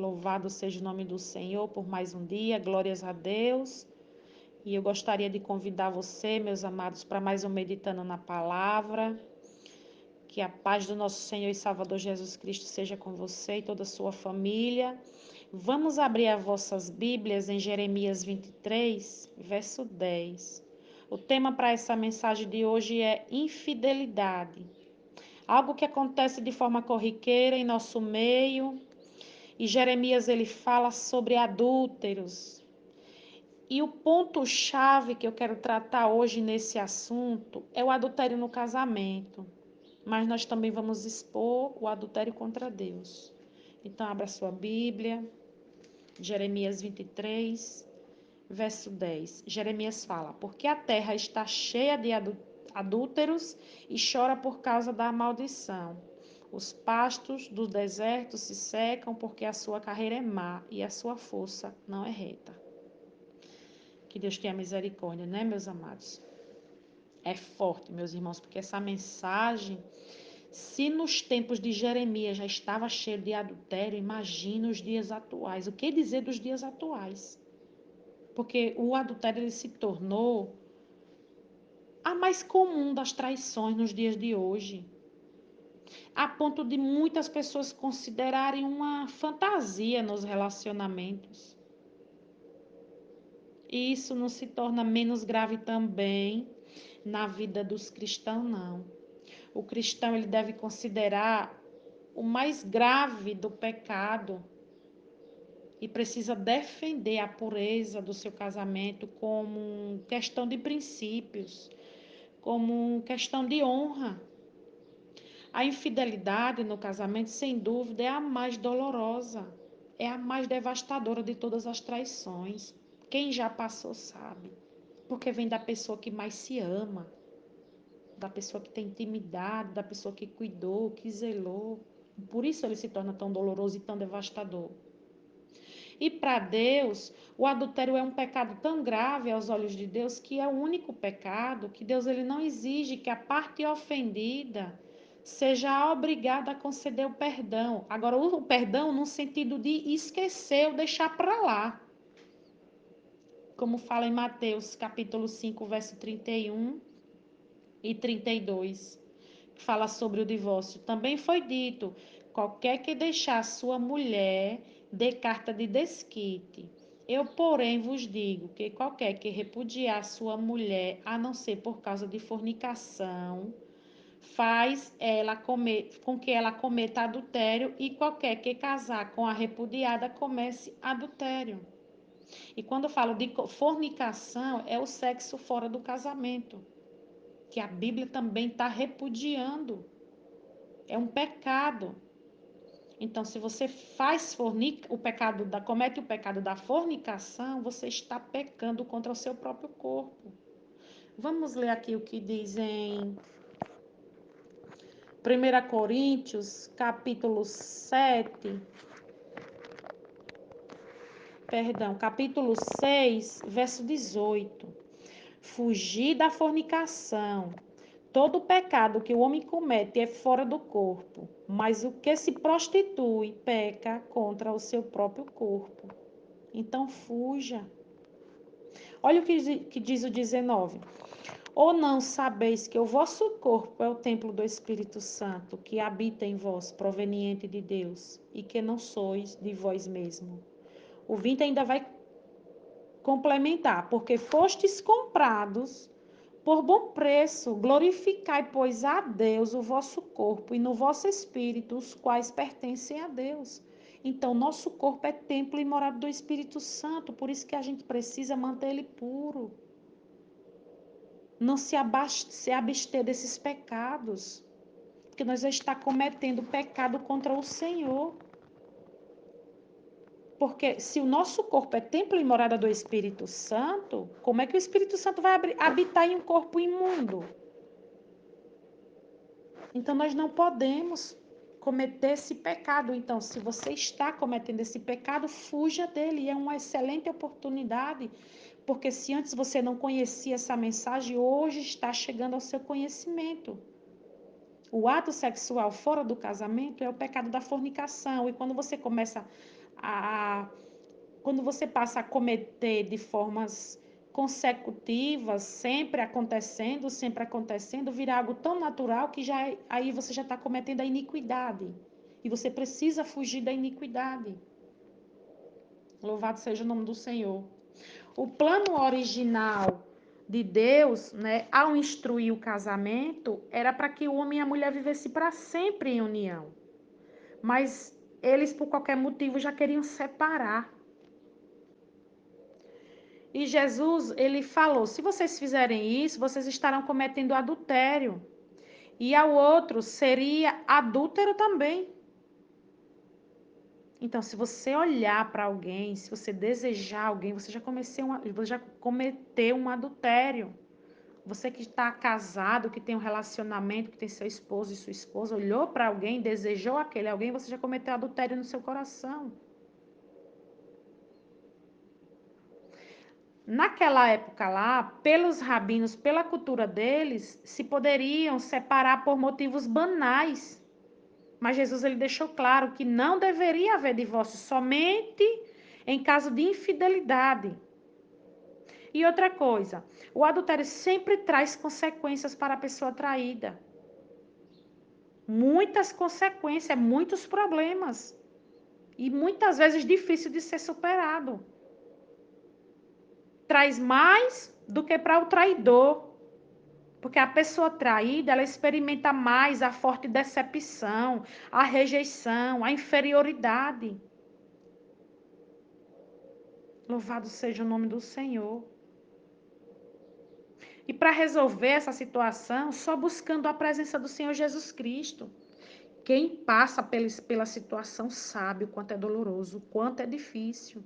Louvado seja o nome do Senhor por mais um dia, glórias a Deus. E eu gostaria de convidar você, meus amados, para mais um Meditando na Palavra. Que a paz do nosso Senhor e Salvador Jesus Cristo seja com você e toda a sua família. Vamos abrir as vossas Bíblias em Jeremias 23, verso 10. O tema para essa mensagem de hoje é infidelidade. Algo que acontece de forma corriqueira em nosso meio. E Jeremias ele fala sobre adúlteros. E o ponto-chave que eu quero tratar hoje nesse assunto é o adultério no casamento. Mas nós também vamos expor o adultério contra Deus. Então, abra sua Bíblia, Jeremias 23, verso 10. Jeremias fala: porque a terra está cheia de adúlteros e chora por causa da maldição. Os pastos do deserto se secam porque a sua carreira é má e a sua força não é reta. Que Deus tenha misericórdia, né, meus amados? É forte, meus irmãos, porque essa mensagem, se nos tempos de Jeremias já estava cheio de adultério, imagina os dias atuais. O que dizer dos dias atuais? Porque o adultério ele se tornou a mais comum das traições nos dias de hoje, a ponto de muitas pessoas considerarem uma fantasia nos relacionamentos. E isso não se torna menos grave também na vida dos cristãos, não. O cristão ele deve considerar o mais grave do pecado e precisa defender a pureza do seu casamento como questão de princípios, como questão de honra. A infidelidade no casamento, sem dúvida, é a mais dolorosa, é a mais devastadora de todas as traições. Quem já passou sabe, porque vem da pessoa que mais se ama, da pessoa que tem intimidade, da pessoa que cuidou, que zelou. Por isso ele se torna tão doloroso e tão devastador. E para Deus, o adultério é um pecado tão grave aos olhos de Deus que é o único pecado que Deus ele não exige que a parte ofendida seja obrigada a conceder o perdão. Agora, o perdão no sentido de esquecer ou deixar para lá. Como fala em Mateus capítulo 5, verso 31 e 32, que fala sobre o divórcio. Também foi dito: qualquer que deixar sua mulher, dê carta de desquite. Eu, porém, vos digo que qualquer que repudiar sua mulher, a não ser por causa de fornicação, faz ela com que ela cometa adultério, e qualquer que casar com a repudiada comece adultério. E quando eu falo de fornicação, é o sexo fora do casamento, que a Bíblia também está repudiando. É um pecado. Então, se você comete o pecado da fornicação, você está pecando contra o seu próprio corpo. Vamos ler aqui o que diz em 1 Coríntios, capítulo 6, verso 18. Fugir da fornicação. Todo pecado que o homem comete é fora do corpo, mas o que se prostitui peca contra o seu próprio corpo. Então fuja. Olha o que diz o 19. Ou não sabeis que o vosso corpo é o templo do Espírito Santo, que habita em vós, proveniente de Deus, e que não sois de vós mesmo? O 20 ainda vai complementar, porque fostes comprados por bom preço. Glorificai, pois, a Deus o vosso corpo e no vosso espírito, os quais pertencem a Deus. Então, nosso corpo é templo e morada do Espírito Santo, por isso que a gente precisa manter ele puro. Não se abster desses pecados, porque nós estamos cometendo pecado contra o Senhor. Porque se o nosso corpo é templo e morada do Espírito Santo, como é que o Espírito Santo vai habitar em um corpo imundo? Então, nós não podemos cometer esse pecado. Então, se você está cometendo esse pecado, fuja dele. É uma excelente oportunidade, porque se antes você não conhecia essa mensagem, hoje está chegando ao seu conhecimento. O ato sexual fora do casamento é o pecado da fornicação. E quando você começa a quando você passa a cometer de formas consecutivas, sempre acontecendo, vira algo tão natural que aí você já está cometendo a iniquidade. E você precisa fugir da iniquidade. Louvado seja o nome do Senhor. O plano original de Deus, né, ao instruir o casamento, era para que o homem e a mulher vivessem para sempre em união. Mas eles, por qualquer motivo, já queriam separar. E Jesus, ele falou: se vocês fizerem isso, vocês estarão cometendo adultério. E ao outro seria adúltero também. Então, se você olhar para alguém, se você desejar alguém, você já cometeu um adultério. Você que está casado, que tem um relacionamento, que tem seu esposo e sua esposa, olhou para alguém, desejou aquele alguém, você já cometeu adultério no seu coração. Naquela época lá, pelos rabinos, pela cultura deles, se poderiam separar por motivos banais. Mas Jesus ele deixou claro que não deveria haver divórcio somente em caso de infidelidade. E outra coisa, o adultério sempre traz consequências para a pessoa traída. Muitas consequências, muitos problemas. E muitas vezes difícil de ser superado. Traz mais do que para o traidor. Porque a pessoa traída, ela experimenta mais a forte decepção, a rejeição, a inferioridade. Louvado seja o nome do Senhor. E para resolver essa situação, só buscando a presença do Senhor Jesus Cristo. Quem passa pela situação sabe o quanto é doloroso, o quanto é difícil.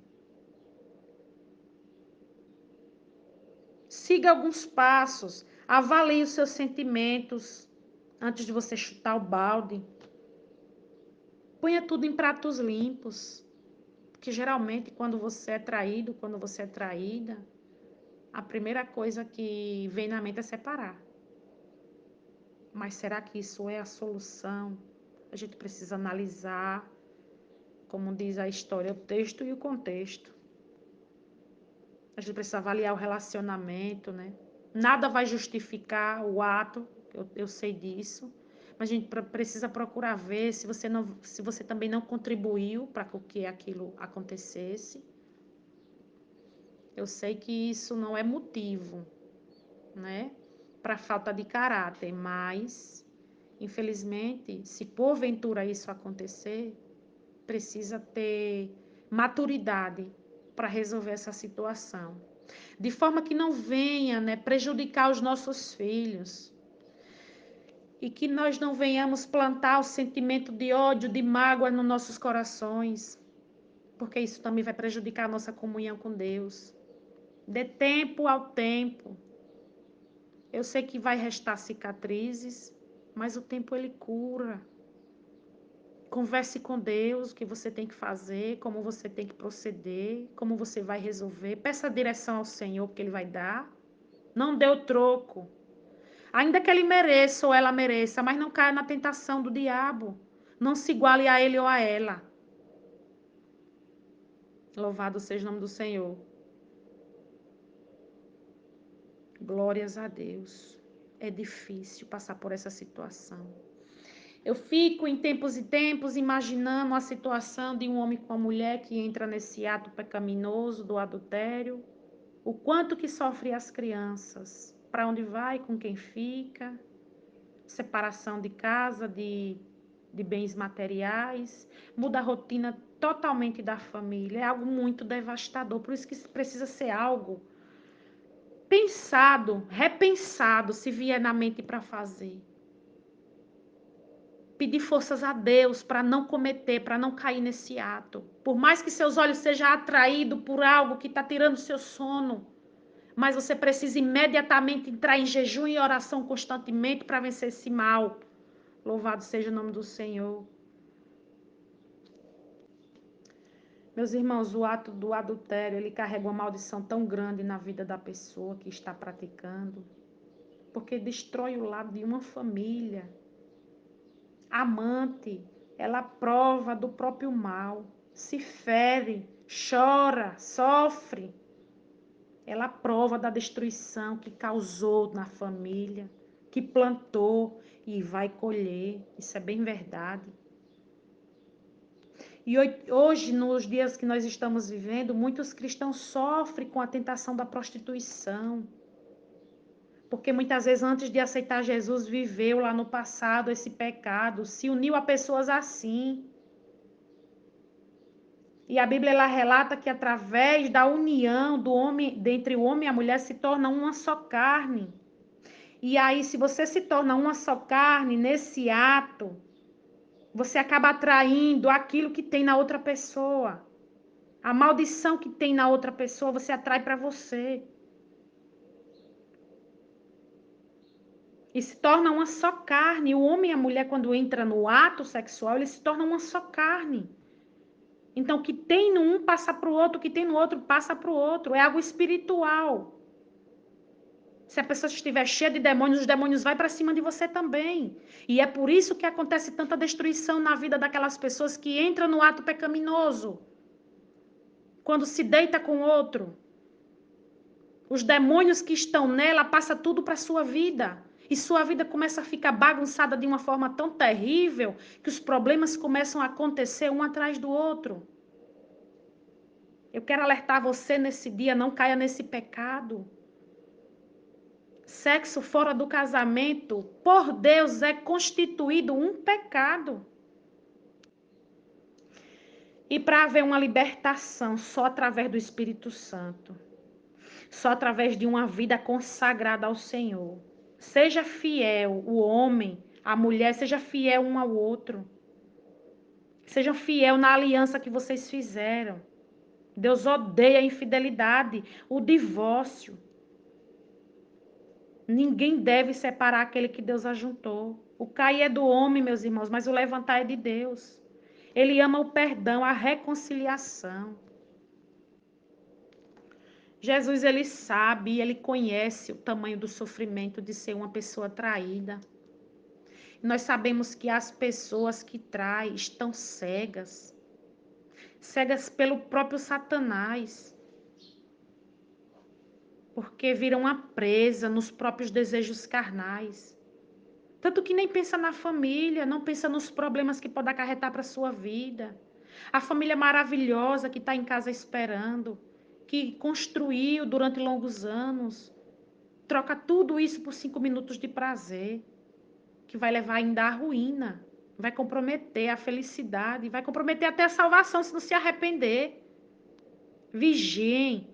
Siga alguns passos, avalie os seus sentimentos antes de você chutar o balde. Ponha tudo em pratos limpos. Porque geralmente quando você é traído, quando você é traída, a primeira coisa que vem na mente é separar. Mas será que isso é a solução? A gente precisa analisar, como diz a história, o texto e o contexto. A gente precisa avaliar o relacionamento, né? Nada vai justificar o ato, eu sei disso. Mas a gente precisa procurar ver se você também não contribuiu para que aquilo acontecesse. Eu sei que isso não é motivo, né, para falta de caráter, mas, infelizmente, se porventura isso acontecer, precisa ter maturidade para resolver essa situação. De forma que não venha, né, prejudicar os nossos filhos. E que nós não venhamos plantar o sentimento de ódio, de mágoa nos nossos corações. Porque isso também vai prejudicar a nossa comunhão com Deus. Dê tempo ao tempo. Eu sei que vai restar cicatrizes, mas o tempo ele cura. Converse com Deus o que você tem que fazer, como você tem que proceder, como você vai resolver. Peça direção ao Senhor, porque Ele vai dar. Não dê o troco. Ainda que ele mereça ou ela mereça, mas não caia na tentação do diabo. Não se iguale a ele ou a ela. Louvado seja o nome do Senhor. Glórias a Deus. É difícil passar por essa situação. Eu fico em tempos e tempos imaginando a situação de um homem com uma mulher que entra nesse ato pecaminoso do adultério. O quanto que sofre as crianças. Para onde vai, com quem fica. Separação de casa, de bens materiais. Muda a rotina totalmente da família. É algo muito devastador. Por isso que precisa ser algo pensado, repensado, se vier na mente para fazer. Pedir forças a Deus para não cometer, para não cair nesse ato. Por mais que seus olhos sejam atraídos por algo que está tirando seu sono, mas você precisa imediatamente entrar em jejum e oração constantemente para vencer esse mal. Louvado seja o nome do Senhor. Meus irmãos, o ato do adultério, ele carrega uma maldição tão grande na vida da pessoa que está praticando, porque destrói o lado de uma família. amante, ela prova do próprio mal, se fere, chora, sofre. Ela prova da destruição que causou na família, que plantou e vai colher. Isso é bem verdade. E hoje, nos dias que nós estamos vivendo, muitos cristãos sofrem com a tentação da prostituição. Porque muitas vezes, antes de aceitar Jesus, viveu lá no passado esse pecado, se uniu a pessoas assim. E a Bíblia ela relata que através da união do homem, dentre o homem e a mulher, se torna uma só carne. E aí, se você se torna uma só carne nesse ato, você acaba atraindo aquilo que tem na outra pessoa. A maldição que tem na outra pessoa, você atrai para você. E se torna uma só carne. O homem e a mulher, quando entra no ato sexual, eles se tornam uma só carne. Então, o que tem no um passa para o outro, o que tem no outro passa para o outro. É algo espiritual. Se a pessoa estiver cheia de demônios, os demônios vão para cima de você também. E é por isso que acontece tanta destruição na vida daquelas pessoas que entram no ato pecaminoso. Quando se deita com outro. Os demônios que estão nela passam tudo para a sua vida. E sua vida começa a ficar bagunçada de uma forma tão terrível que os problemas começam a acontecer um atrás do outro. Eu quero alertar você nesse dia, não caia nesse pecado. Sexo fora do casamento, por Deus, é constituído um pecado. E para haver uma libertação só através do Espírito Santo, só através de uma vida consagrada ao Senhor. Seja fiel, o homem, a mulher, seja fiel um ao outro. Seja fiel na aliança que vocês fizeram. Deus odeia a infidelidade, o divórcio. Ninguém deve separar aquele que Deus ajuntou. O cair é do homem, meus irmãos, mas o levantar é de Deus. Ele ama o perdão, a reconciliação. Jesus, ele sabe, ele conhece o tamanho do sofrimento de ser uma pessoa traída. Nós sabemos que as pessoas que traem estão cegas. Cegas pelo próprio Satanás. Porque viram uma presa nos próprios desejos carnais. Tanto que nem pensa na família, não pensa nos problemas que pode acarretar para a sua vida. A família maravilhosa que está em casa esperando, que construiu durante longos anos, troca tudo isso por 5 minutos de prazer, que vai levar ainda à ruína, vai comprometer a felicidade, vai comprometer até a salvação se não se arrepender. Vigiem,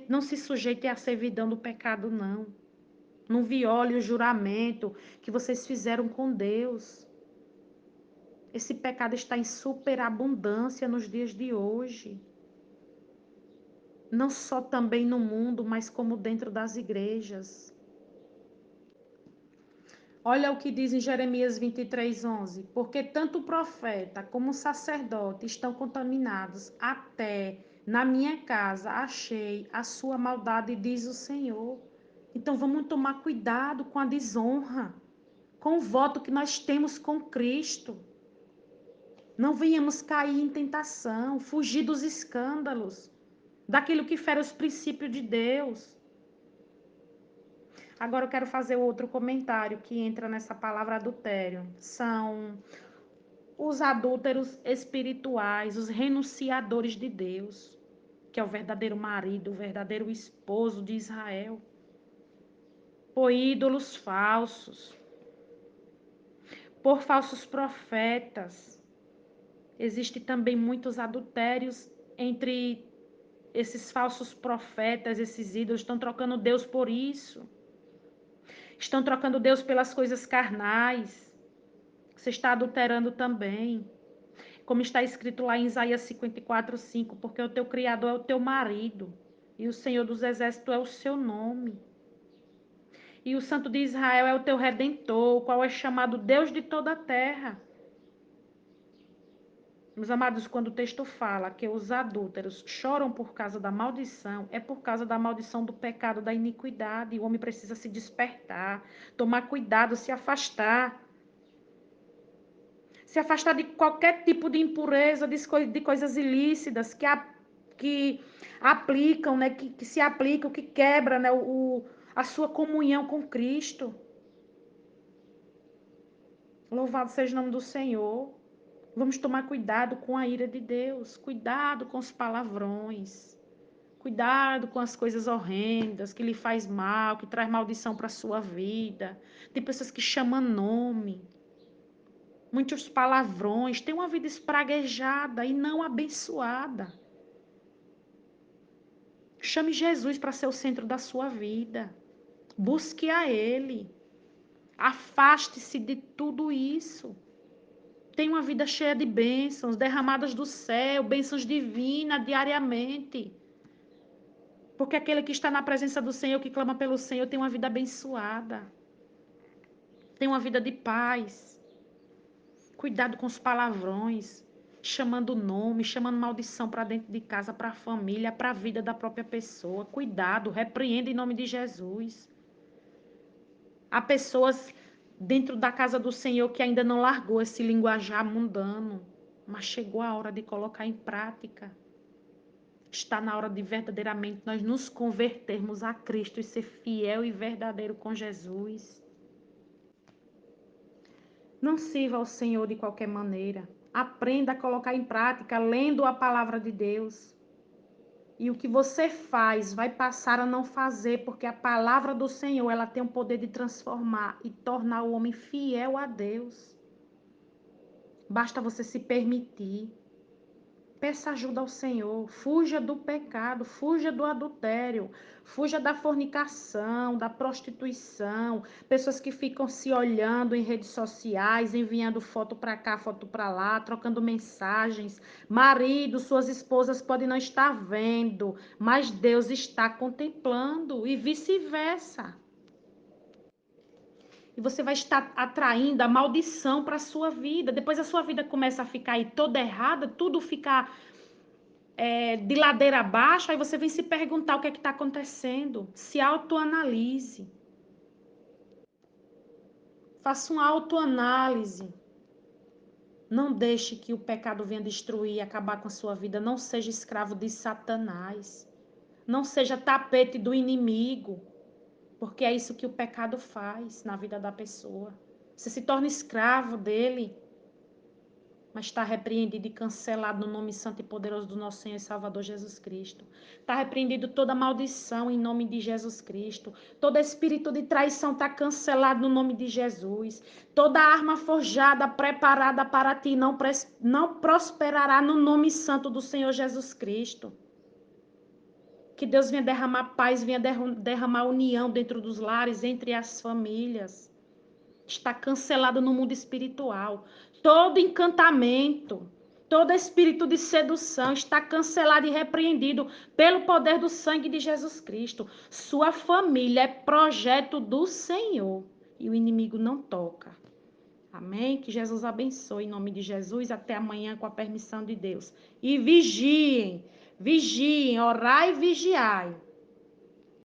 não se sujeite à servidão do pecado, não. Não viole o juramento que vocês fizeram com Deus. Esse pecado está em superabundância nos dias de hoje. Não só também no mundo, mas como dentro das igrejas. Olha o que diz em Jeremias 23:11. Porque tanto o profeta como o sacerdote estão contaminados. Até na minha casa achei a sua maldade, diz o Senhor. Então vamos tomar cuidado com a desonra, com o voto que nós temos com Cristo. Não venhamos cair em tentação, fugir dos escândalos, daquilo que fere os princípios de Deus. Agora eu quero fazer outro comentário que entra nessa palavra adultério. São os adúlteros espirituais, os renunciadores de Deus, que é o verdadeiro marido, o verdadeiro esposo de Israel. Por ídolos falsos, por falsos profetas. Existem também muitos adultérios entre esses falsos profetas, esses ídolos. Estão trocando Deus por isso. Estão trocando Deus pelas coisas carnais. Você está adulterando também. Como está escrito lá em Isaías 54:5, porque o teu Criador é o teu marido, e o Senhor dos Exércitos é o seu nome. E o Santo de Israel é o teu Redentor, o qual é chamado Deus de toda a terra. Meus amados, quando o texto fala que os adúlteros choram por causa da maldição, é por causa da maldição do pecado, da iniquidade. O homem precisa se despertar, tomar cuidado, se afastar. Se afastar de qualquer tipo de impureza, de coisas ilícitas que aplicam, né? Que se aplicam, que quebram, né? A sua comunhão com Cristo. Louvado seja o nome do Senhor. Vamos tomar cuidado com a ira de Deus. Cuidado com os palavrões. Cuidado com as coisas horrendas que lhe faz mal, que traz maldição para a sua vida. Tem pessoas que chamam nome. Muitos palavrões. Tem uma vida espraguejada e não abençoada. Chame Jesus para ser o centro da sua vida. Busque a Ele. Afaste-se de tudo isso. Tenha uma vida cheia de bênçãos, derramadas do céu, bênçãos divinas diariamente. Porque aquele que está na presença do Senhor, que clama pelo Senhor, tem uma vida abençoada. Tem uma vida de paz. Cuidado com os palavrões, chamando nome, chamando maldição para dentro de casa, para a família, para a vida da própria pessoa. Cuidado, repreenda em nome de Jesus. Há pessoas dentro da casa do Senhor que ainda não largou esse linguajar mundano, mas chegou a hora de colocar em prática. Está na hora de verdadeiramente nós nos convertermos a Cristo e ser fiel e verdadeiro com Jesus. Não sirva ao Senhor de qualquer maneira. Aprenda a colocar em prática, lendo a palavra de Deus. E o que você faz vai passar a não fazer, porque a palavra do Senhor, ela tem o poder de transformar e tornar o homem fiel a Deus. Basta você se permitir. Peça ajuda ao Senhor. Fuja do pecado, fuja do adultério, fuja da fornicação, da prostituição. Pessoas que ficam se olhando em redes sociais, enviando foto para cá, foto para lá, trocando mensagens. Marido, suas esposas podem não estar vendo, mas Deus está contemplando e vice-versa. E você vai estar atraindo a maldição para a sua vida. Depois a sua vida começa a ficar aí toda errada, tudo ficar de ladeira abaixo, aí você vem se perguntar o que é que está acontecendo. Se autoanalise. Faça uma autoanálise. Não deixe que o pecado venha destruir e acabar com a sua vida. Não seja escravo de Satanás. Não seja tapete do inimigo. Porque é isso que o pecado faz na vida da pessoa. Você se torna escravo dele. Mas está repreendido e cancelado no nome santo e poderoso do nosso Senhor e Salvador Jesus Cristo. Está repreendido toda maldição em nome de Jesus Cristo. Todo espírito de traição está cancelado no nome de Jesus. Toda arma forjada, preparada para ti, não prosperará no nome santo do Senhor Jesus Cristo. Que Deus venha derramar paz, venha derramar união dentro dos lares, entre as famílias. Está cancelado no mundo espiritual. Todo encantamento, todo espírito de sedução está cancelado e repreendido pelo poder do sangue de Jesus Cristo. Sua família é projeto do Senhor e o inimigo não toca. Amém? Que Jesus abençoe em nome de Jesus. Até amanhã com a permissão de Deus. E vigiem, vigiem, orai e vigiai.